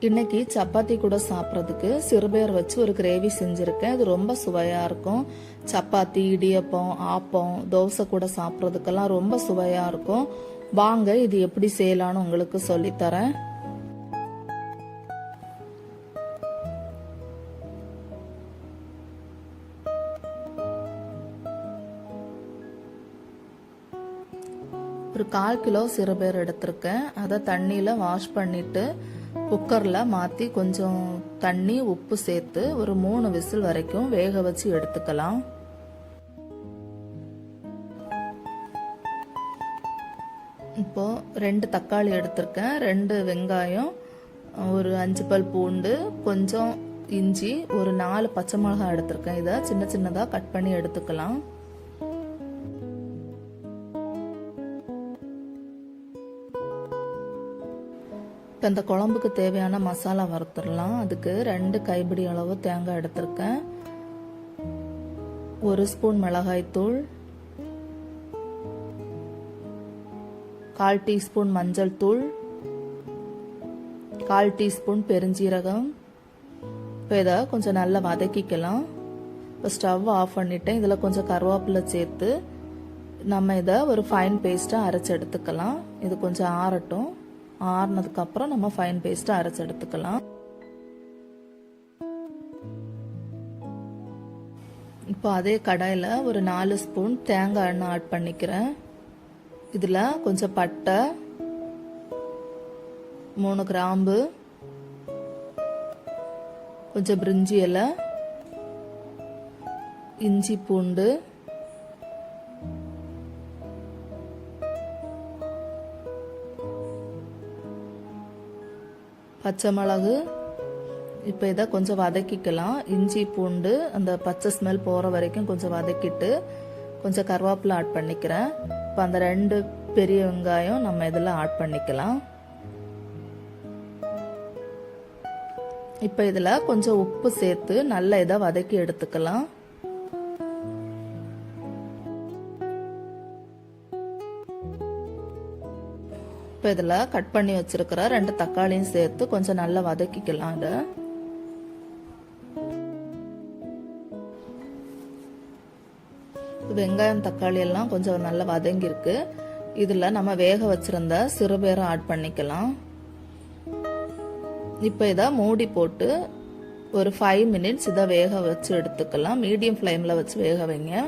இன்னைக்கு சப்பாத்தி கூட சாப்பிட்றதுக்கு சிறுபயர் வச்சு ஒரு கிரேவி செஞ்சுருக்கேன். அது ரொம்ப சுவையாக இருக்கும். சப்பாத்தி, இடியப்பம், ஆப்பம், தோசை கூட சாப்பிட்றதுக்கெல்லாம் ரொம்ப சுவையாக இருக்கும். வாங்க இது எப்படி செய்யலான்னு உங்களுக்கு சொல்லித்தரேன். ஒரு 1/4 கிலோ சிறுபயர் எடுத்திருக்கேன். அதை தண்ணியில் வாஷ் பண்ணிட்டு குக்கரில் மாற்றி கொஞ்சம் தண்ணி உப்பு சேர்த்து ஒரு 3 விசில் வரைக்கும் வேக வச்சு எடுத்துக்கலாம். இப்போ 2 தக்காளி எடுத்திருக்கேன், 2 வெங்காயம், ஒரு 5 பல் பூண்டு, கொஞ்சம் இஞ்சி, ஒரு 4 பச்சை மிளகாய் எடுத்திருக்கேன். இதை சின்ன சின்னதாக கட் பண்ணி எடுத்துக்கலாம். இப்போ இந்த குழம்புக்கு தேவையான மசாலா வறுத்துடலாம். அதுக்கு 2 கைப்பிடி அளவு தேங்காய் எடுத்திருக்கேன், 1 ஸ்பூன் மிளகாய்த்தூள், 1/4 டீஸ்பூன் மஞ்சள் தூள், 1/4 டீஸ்பூன் பெருஞ்சீரகம். இப்போ இதை கொஞ்சம் நல்லா வதக்கிக்கலாம். இப்போ ஸ்டவ் ஆஃப் பண்ணிட்டேன். இதில் கொஞ்சம் கருவேப்பிலை சேர்த்து நம்ம இதை ஒரு ஃபைன் பேஸ்ட்டாக அரைச்சி எடுத்துக்கலாம். இது கொஞ்சம் ஆறட்டும். ஆறுனதுக்கு அப்புறம் நம்ம ஃபைன் பேஸ்ட் அரைச்சு எடுத்துக்கலாம். இப்போ அதே கடாயில் ஒரு 4 ஸ்பூன் தேங்காய் எண்ணெய் ஆட் பண்ணிக்கிறேன். இதில் கொஞ்சம் பட்டை, 3 கிராம்பு, கொஞ்சம் பிரிஞ்சி இலை, இஞ்சி பூண்டு, பச்சை மிளகு. இப்போ இதை கொஞ்சம் வதக்கிக்கலாம். இஞ்சி பூண்டு அந்த பச்சை ஸ்மெல் போகிற வரைக்கும் கொஞ்சம் வதக்கிட்டு கொஞ்சம் கருவேப்பிலை ஆட் பண்ணிக்கிறேன். இப்போ அந்த 2 பெரிய வெங்காயம் நம்ம இதில் ஆட் பண்ணிக்கலாம். இப்போ இதில் கொஞ்சம் உப்பு சேர்த்து நல்லா இதை வதக்கி எடுத்துக்கலாம். இப்போ இதில் கட் பண்ணி வச்சிருக்கிற 2 தக்காளியும் சேர்த்து கொஞ்சம் நல்லா வதக்கிக்கலாம். இதை வெங்காயம் தக்காளி எல்லாம் கொஞ்சம் நல்லா வதங்கிருக்கு. இதில் நம்ம வேக வச்சிருந்த சிறுபயரை ஆட் பண்ணிக்கலாம். இப்போ இதை மூடி போட்டு ஒரு 5 மினிட்ஸ் இதை வேக வச்சு எடுத்துக்கலாம். மீடியம் ஃப்ளேமில் வச்சு வேக வைங்க.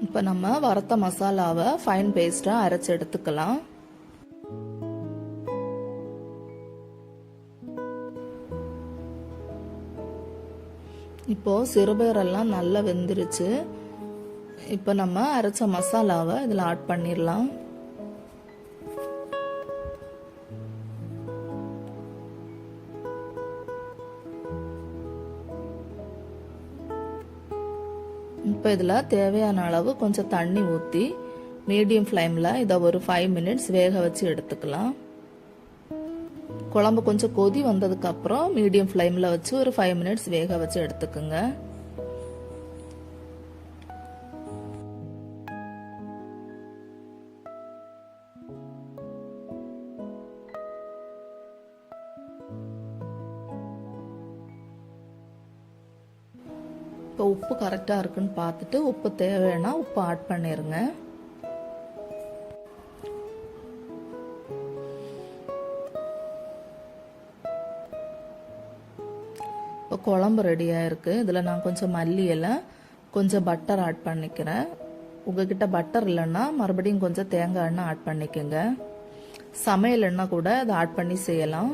இப்போ நம்ம வறுத்த மசாலாவை ஃபைன் பேஸ்ட்டாக அரைச்சி எடுத்துக்கலாம். இப்போ சிறுபயரெல்லாம் நல்லா வெந்துருச்சு. இப்போ நம்ம அரைச்ச மசாலாவை இதில் ஆட் பண்ணிடலாம். இப்போ இதில் தேவையான அளவு கொஞ்சம் தண்ணி ஊற்றி மீடியம் ஃப்ளேமில் இதை ஒரு 5 மினிட்ஸ் வேக வச்சு எடுத்துக்கலாம். குழம்பு கொஞ்சம் கொதி வந்ததுக்கு அப்புறம் மீடியம் ஃப்ளேமில் வச்சு ஒரு 5 மினிட்ஸ் வேக வச்சு எடுத்துக்குங்க. இப்போ உப்பு கரெக்டாக இருக்குன்னு பார்த்துட்டு உப்பு தேவைன்னா உப்பு ஆட் பண்ணிடுங்க. இப்போ குழம்பு ரெடியாக இருக்குது. இதில் நான் கொஞ்சம் மல்லி இலை, கொஞ்சம் பட்டர் ஆட் பண்ணிக்கிறேன். உங்ககிட்ட பட்டர் இல்லைன்னா மறுபடியும் கொஞ்சம் தேங்காய் எண்ணெய் ஆட் பண்ணிக்கோங்க. சமையல் எண்ணெய் கூட அதை ஆட் பண்ணி செய்யலாம்.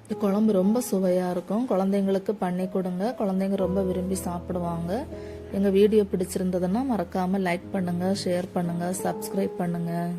இந்த குழம்பு ரொம்ப சுவையாக இருக்கும். குழந்தைங்களுக்கு பண்ணி கொடுங்க. குழந்தைங்க ரொம்ப விரும்பி சாப்பிடுவாங்க. எங்கள் வீடியோ பிடிச்சிருந்ததுன்னா மறக்காமல் லைக் பண்ணுங்கள், ஷேர் பண்ணுங்கள், சப்ஸ்கிரைப் பண்ணுங்கள்.